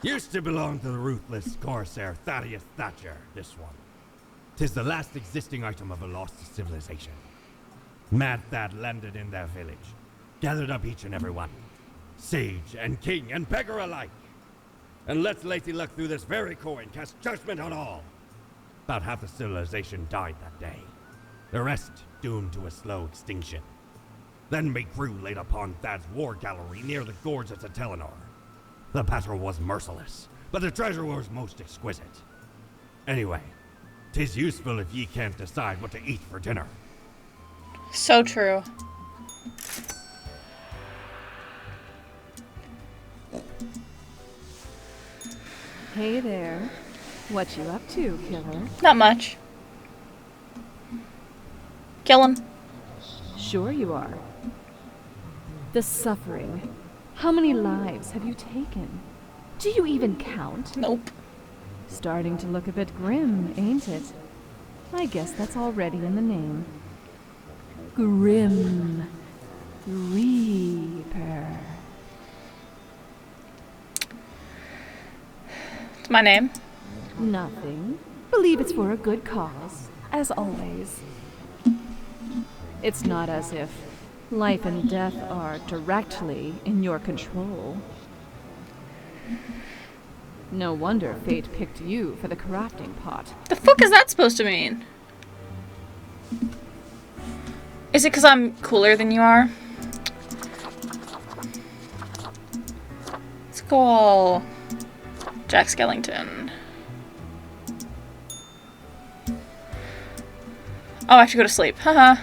Used to belong to the ruthless Corsair Thaddeus Thatcher, this one. 'Tis the last existing item of a lost civilization. Mad Thad landed in their village, gathered up each and every one. Sage and king and beggar alike. And let Lacey look through this very coin, cast judgment on all. About half the civilization died that day. The rest doomed to a slow extinction. Then my crew laid upon Thad's war gallery near the gorge of Telenor. The battle was merciless, but the treasure was most exquisite. Anyway, 'tis useful if ye can't decide what to eat for dinner. So true. Hey there. What you up to, killer? Not much. Kill him. Sure you are. The suffering. How many lives have you taken? Do you even count? Nope. Starting to look a bit grim, ain't it? I guess that's already in the name. Grim Reaper. It's my name. Nothing. Believe it's for a good cause, as always. It's not as if life and death are directly in your control. No wonder fate picked you for the crafting pot. The fuck is that supposed to mean? Is it because I'm cooler than you are? Let's call Jack Skellington. Oh, I should go to sleep. Haha.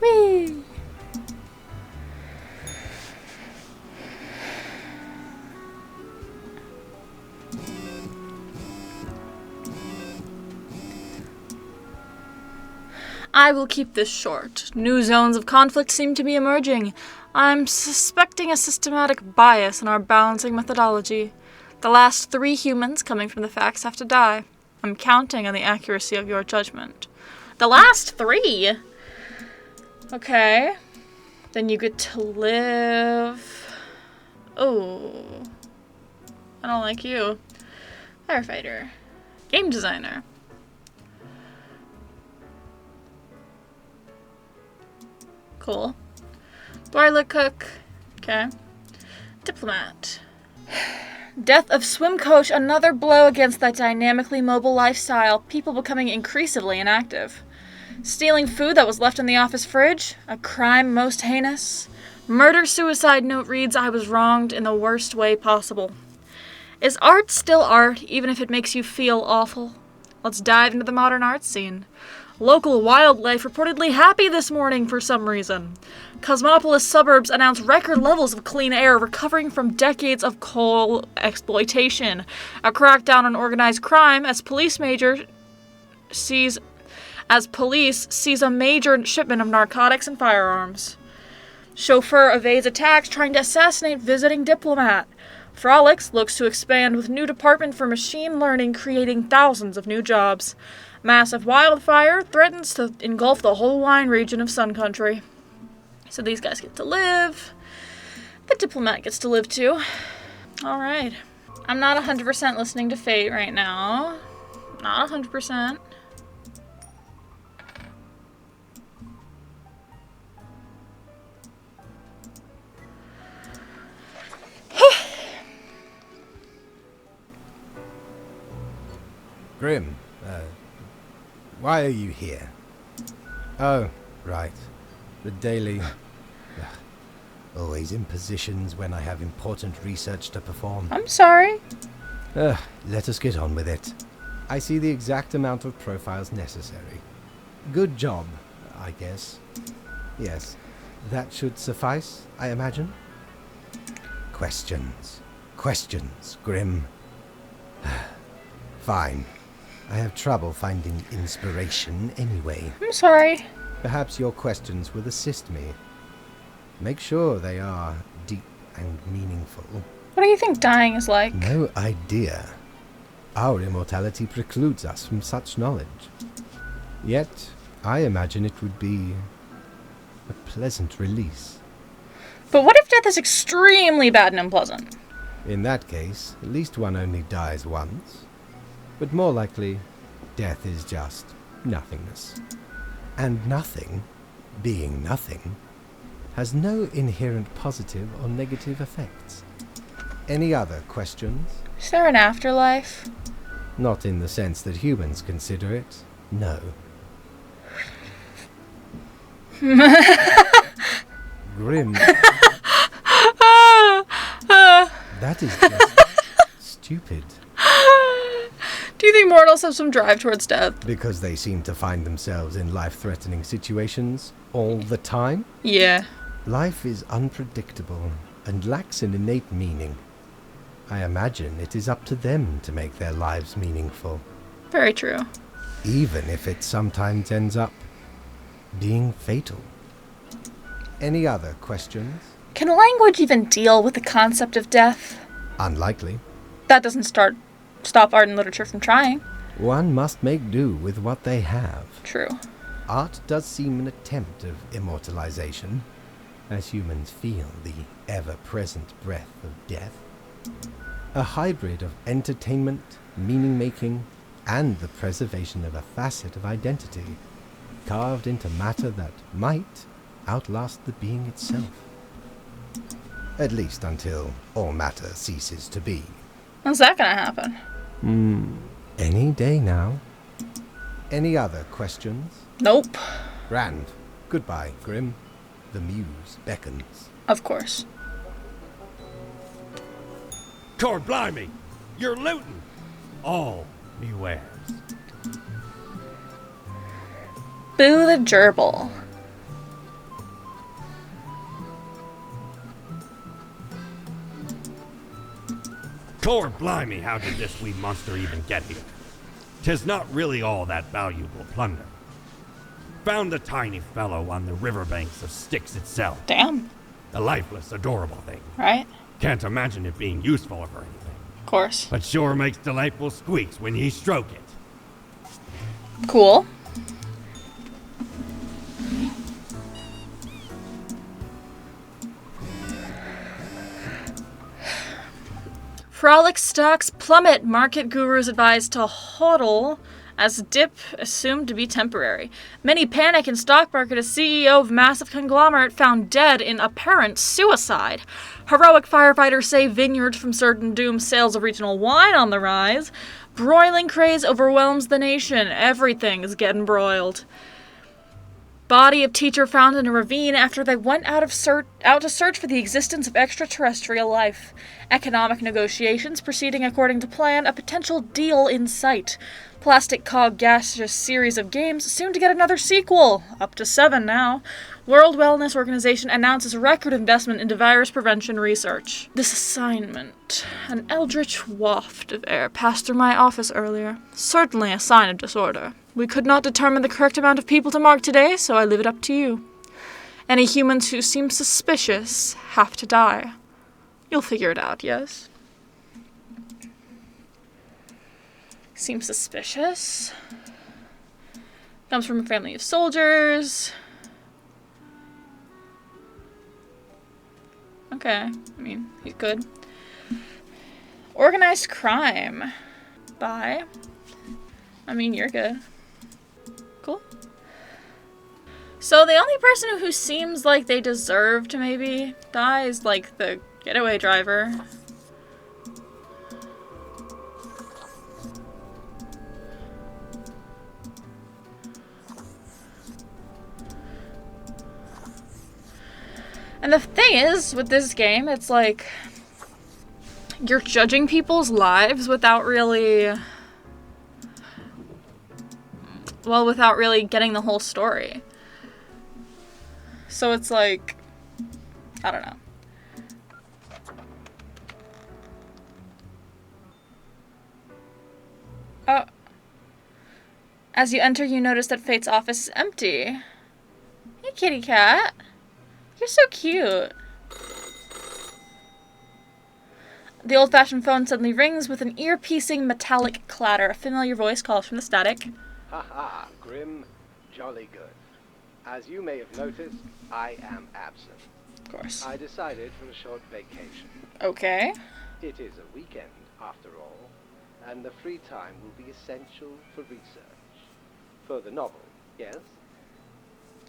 Whee! I will keep this short. New zones of conflict seem to be emerging. I'm suspecting a systematic bias in our balancing methodology. The last 3 humans coming from the facts have to die. I'm counting on the accuracy of your judgment. The last 3? Okay. Then you get to live... Oh. I don't like you. Firefighter. Game designer. Cool. Boiler cook. Okay. Diplomat. Death of swim coach, another blow against that dynamically mobile lifestyle, people becoming increasingly inactive. Stealing food that was left in the office fridge, a crime most heinous. Murder-suicide note reads, I was wronged in the worst way possible. Is art still art, even if it makes you feel awful? Let's dive into the modern art scene. Local wildlife reportedly happy this morning for some reason. Cosmopolis suburbs announce record levels of clean air recovering from decades of coal exploitation. A crackdown on organized crime as police sees a major shipment of narcotics and firearms. Chauffeur evades attacks trying to assassinate visiting diplomat. Frolics looks to expand with new department for machine learning creating thousands of new jobs. Massive wildfire threatens to engulf the whole wine region of Sun Country. So these guys get to live. The diplomat gets to live too. Alright. I'm not 100% listening to Fate right now. Not 100%. Grim, why are you here? Oh, right. The daily... Always in positions when I have important research to perform. I'm sorry. Let us get on with it. I see the exact amount of profiles necessary. Good job, I guess. Yes, that should suffice, I imagine. Questions. Questions, Grim. Fine. I have trouble finding inspiration anyway. I'm sorry. Perhaps your questions will assist me. Make sure they are deep and meaningful. What do you think dying is like? No idea. Our immortality precludes us from such knowledge. Yet, I imagine it would be a pleasant release. But what if death is extremely bad and unpleasant? In that case, at least one only dies once. But more likely, death is just nothingness. And nothing, being nothing, has no inherent positive or negative effects. Any other questions? Is there an afterlife? Not in the sense that humans consider it, no. Grim. That is just stupid. Do you think mortals have some drive towards death? Because they seem to find themselves in life-threatening situations all the time? Yeah. Life is unpredictable and lacks an innate meaning. I imagine it is up to them to make their lives meaningful. Very true. Even if it sometimes ends up being fatal. Any other questions? Can language even deal with the concept of death? Unlikely. That doesn't stop art and literature from trying. One must make do with what they have. True. Art does seem an attempt of immortalization, as humans feel the ever-present breath of death. A hybrid of entertainment, meaning-making, and the preservation of a facet of identity, carved into matter that might outlast the being itself. At least until all matter ceases to be. When's that gonna happen? Any day now. Any other questions? Nope. Grand. Goodbye, Grim. The muse beckons. Of course. Cord blimey! You're looting! All me wares. Boo the gerbil. Cord blimey, how did this wee monster even get here? 'Tis not really all that valuable plunder. Found the tiny fellow on the riverbanks of Styx itself. Damn. A lifeless, adorable thing. Right? Can't imagine it being useful or anything. Of course. But sure makes delightful squeaks when ye stroke it. Cool. Frolic stocks plummet. Market gurus advise to hodl as dip assumed to be temporary. Many panic in stock market as CEO of massive conglomerate found dead in apparent suicide. Heroic firefighters save vineyards from certain doom. Sales of regional wine on the rise. Broiling craze overwhelms the nation. Everything is getting broiled. Body of teacher found in a ravine after they went out to search for the existence of extraterrestrial life. Economic negotiations proceeding according to plan. A potential deal in sight. Plastic Cog gaseous series of games soon to get another sequel. Up to 7 now. World Wellness Organization announces record investment into virus prevention research. This assignment. An eldritch waft of air passed through my office earlier. Certainly a sign of disorder. We could not determine the correct amount of people to mark today, so I leave it up to you. Any humans who seem suspicious have to die. You'll figure it out, yes? Seems suspicious. Comes from a family of soldiers. Okay, I mean, he's good. Organized crime. Bye. I mean, you're good. Cool. So the only person who seems like they deserve to maybe die is like the getaway driver. And the thing is, with this game, it's like you're judging people's lives without really getting the whole story. So it's like, I don't know. Oh. As you enter, you notice that Fate's office is empty. Hey, kitty cat. You're so cute. The old-fashioned phone suddenly rings with an ear-piercing metallic clatter. A familiar voice calls from the static. Haha, Grim. Jolly good. As you may have noticed, I am absent. Of course. I decided for a short vacation. Okay. It is a weekend, after all, and the free time will be essential for research. For the novel, yes?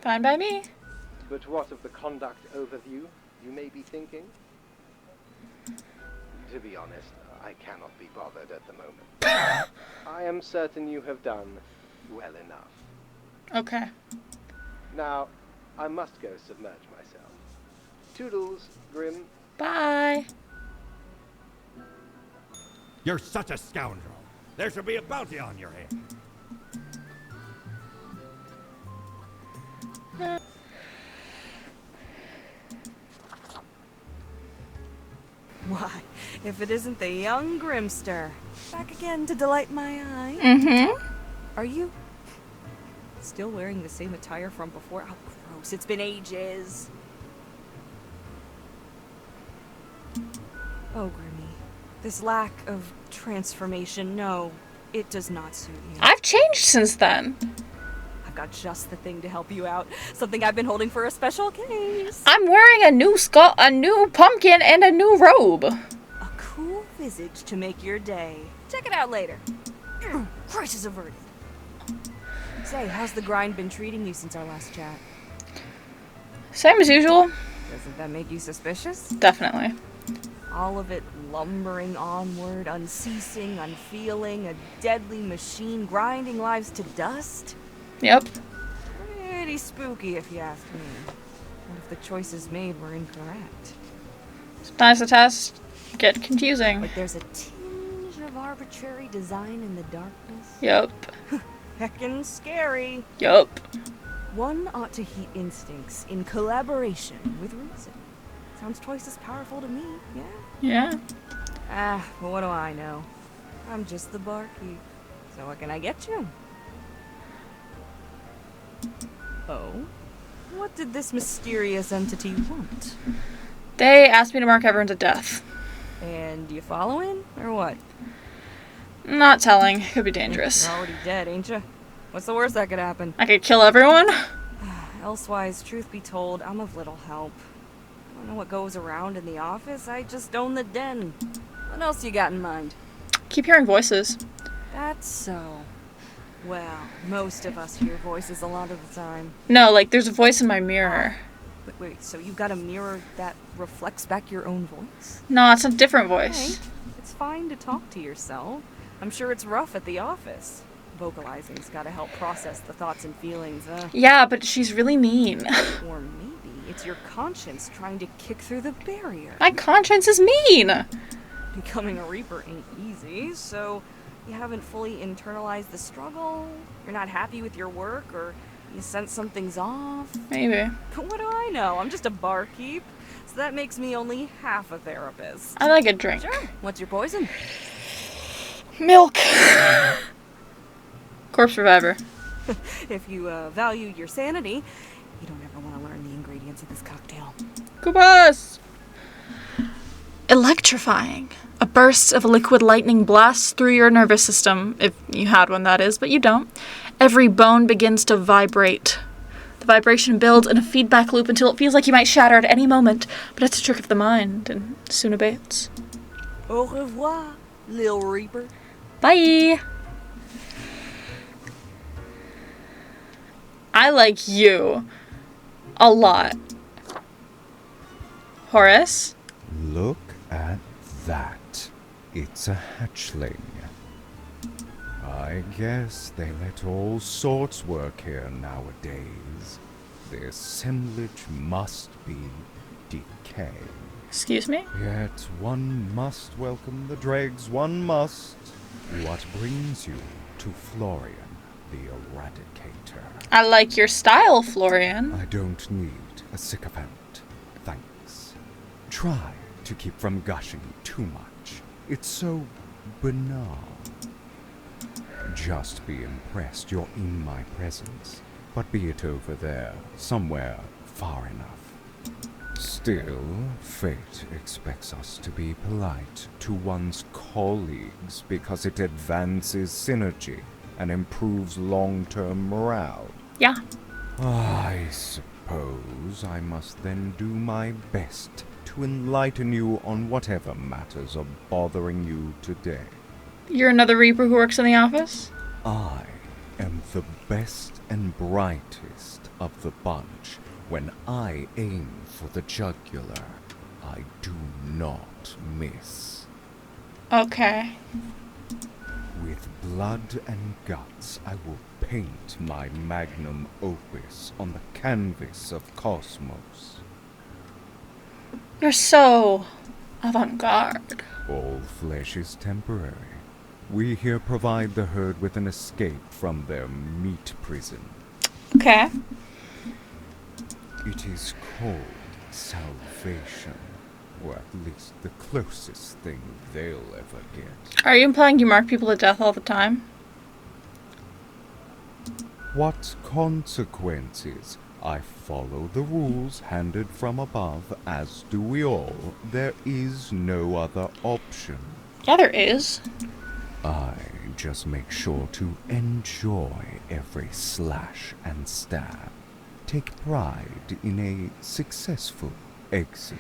Fine by me. But what of the conduct overview, you may be thinking? To be honest, I cannot be bothered at the moment. I am certain you have done well enough. Okay. Now, I must go submerge myself. Toodles, Grim. Bye. You're such a scoundrel. There should be a bounty on your head. Why, if it isn't the young Grimster, back again to delight my eye. Mm-hmm. Are you still wearing the same attire from before? Oh, gross, it's been ages. Oh, Grimmy, this lack of transformation, no, it does not suit you. I've changed since then. I've got just the thing to help you out, something I've been holding for a special case. I'm wearing a new skull, a new pumpkin, and a new robe. A cool visage to make your day. Check it out later. Crisis averted. Say, how's the grind been treating you since our last chat? Same as usual. Doesn't that make you suspicious? Definitely. All of it lumbering onward, unceasing, unfeeling, a deadly machine grinding lives to dust? Yep. Pretty spooky if you ask me. What if the choices made were incorrect? Sometimes the tests get confusing. Like there's a tinge of arbitrary design in the darkness? Yep. Heckin' scary. Yup. One ought to heed instincts in collaboration with reason. Sounds twice as powerful to me, yeah? Yeah. But what do I know? I'm just the barkeep. So what can I get you? Oh? What did this mysterious entity want? They asked me to mark everyone to death. And you following, or what? Not telling. Could be dangerous. You're already dead, ain't you? What's the worst that could happen? I could kill everyone. Elsewise, truth be told, I'm of little help. I don't know what goes around in the office, I just own the den. What else you got in mind? Keep hearing voices. That's so. Well, most of us hear voices a lot of the time. No, like there's a voice in my mirror. Wait, so you've got a mirror that reflects back your own voice? No, it's a different voice. Hey, it's fine to talk to yourself. I'm sure it's rough at the office. Vocalizing's gotta help process the thoughts and feelings, Yeah, but she's really mean. Or maybe it's your conscience trying to kick through the barrier. My conscience is mean. Becoming a Reaper ain't easy, so you haven't fully internalized the struggle, you're not happy with your work, or you sense something's off. Maybe. But what do I know? I'm just a barkeep, so that makes me only half a therapist. I like a drink. Sure. What's your poison? Milk. Corpse Reviver. If you value your sanity, you don't ever want to learn the ingredients of this cocktail. Kubas! Electrifying. A burst of liquid lightning blasts through your nervous system, if you had one, that is, but you don't. Every bone begins to vibrate. The vibration builds in a feedback loop until it feels like you might shatter at any moment, but it's a trick of the mind, and soon abates. Au revoir, Lil Reaper. Bye! I like you. A lot. Horace? Look at that. It's a hatchling. I guess they let all sorts work here nowadays. The assemblage must be decay. Excuse me? Yet one must welcome the dregs, one must. What brings you to Florian, the Eradicator? I like your style, Florian. I don't need a sycophant, thanks. Try to keep from gushing too much. It's so banal. Just be impressed you're in my presence, but be it over there, somewhere far enough. Still, fate expects us to be polite to one's colleagues because it advances synergy and improves long-term morale. Yeah. I suppose I must then do my best to enlighten you on whatever matters are bothering you today. You're another Reaper who works in the office? I am the best and brightest of the bunch. When I aim for the jugular, I do not miss. Okay. With blood and guts, I will paint my magnum opus on the canvas of cosmos. You're so avant-garde. All flesh is temporary. We here provide the herd with an escape from their meat prison. Okay. It is called salvation, or at least the closest thing they'll ever get. Are you implying you mark people to death all the time? What consequences? I follow the rules handed from above, as do we all. There is no other option. Yeah, there is. I just make sure to enjoy every slash and stab. Take pride in a successful exit.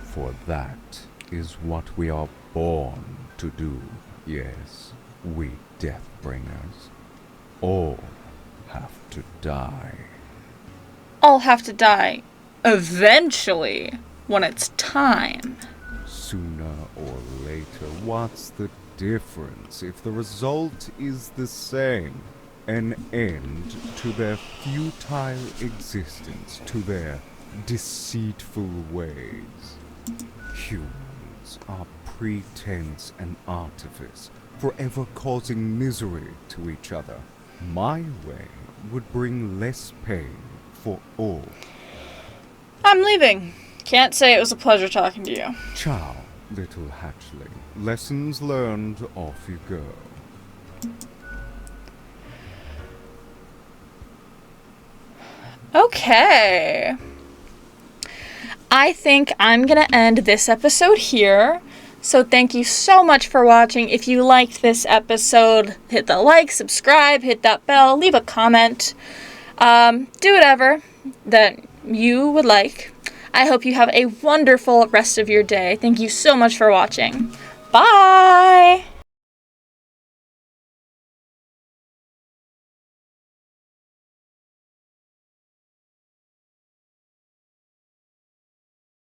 For that is what we are born to do. Yes, we Deathbringers all have to die. All have to die eventually when it's time. Sooner or later, what's the difference if the result is the same? An end to their futile existence, to their deceitful ways. Humans are pretense and artifice, forever causing misery to each other. My way would bring less pain for all. I'm leaving. Can't say it was a pleasure talking to you. Ciao, little hatchling. Lessons learned, off you go. Okay. I think I'm gonna end this episode here. So thank you so much for watching. If you liked this episode, hit the like, subscribe, hit that bell, leave a comment. Do whatever that you would like. I hope you have a wonderful rest of your day. Thank you so much for watching. Bye!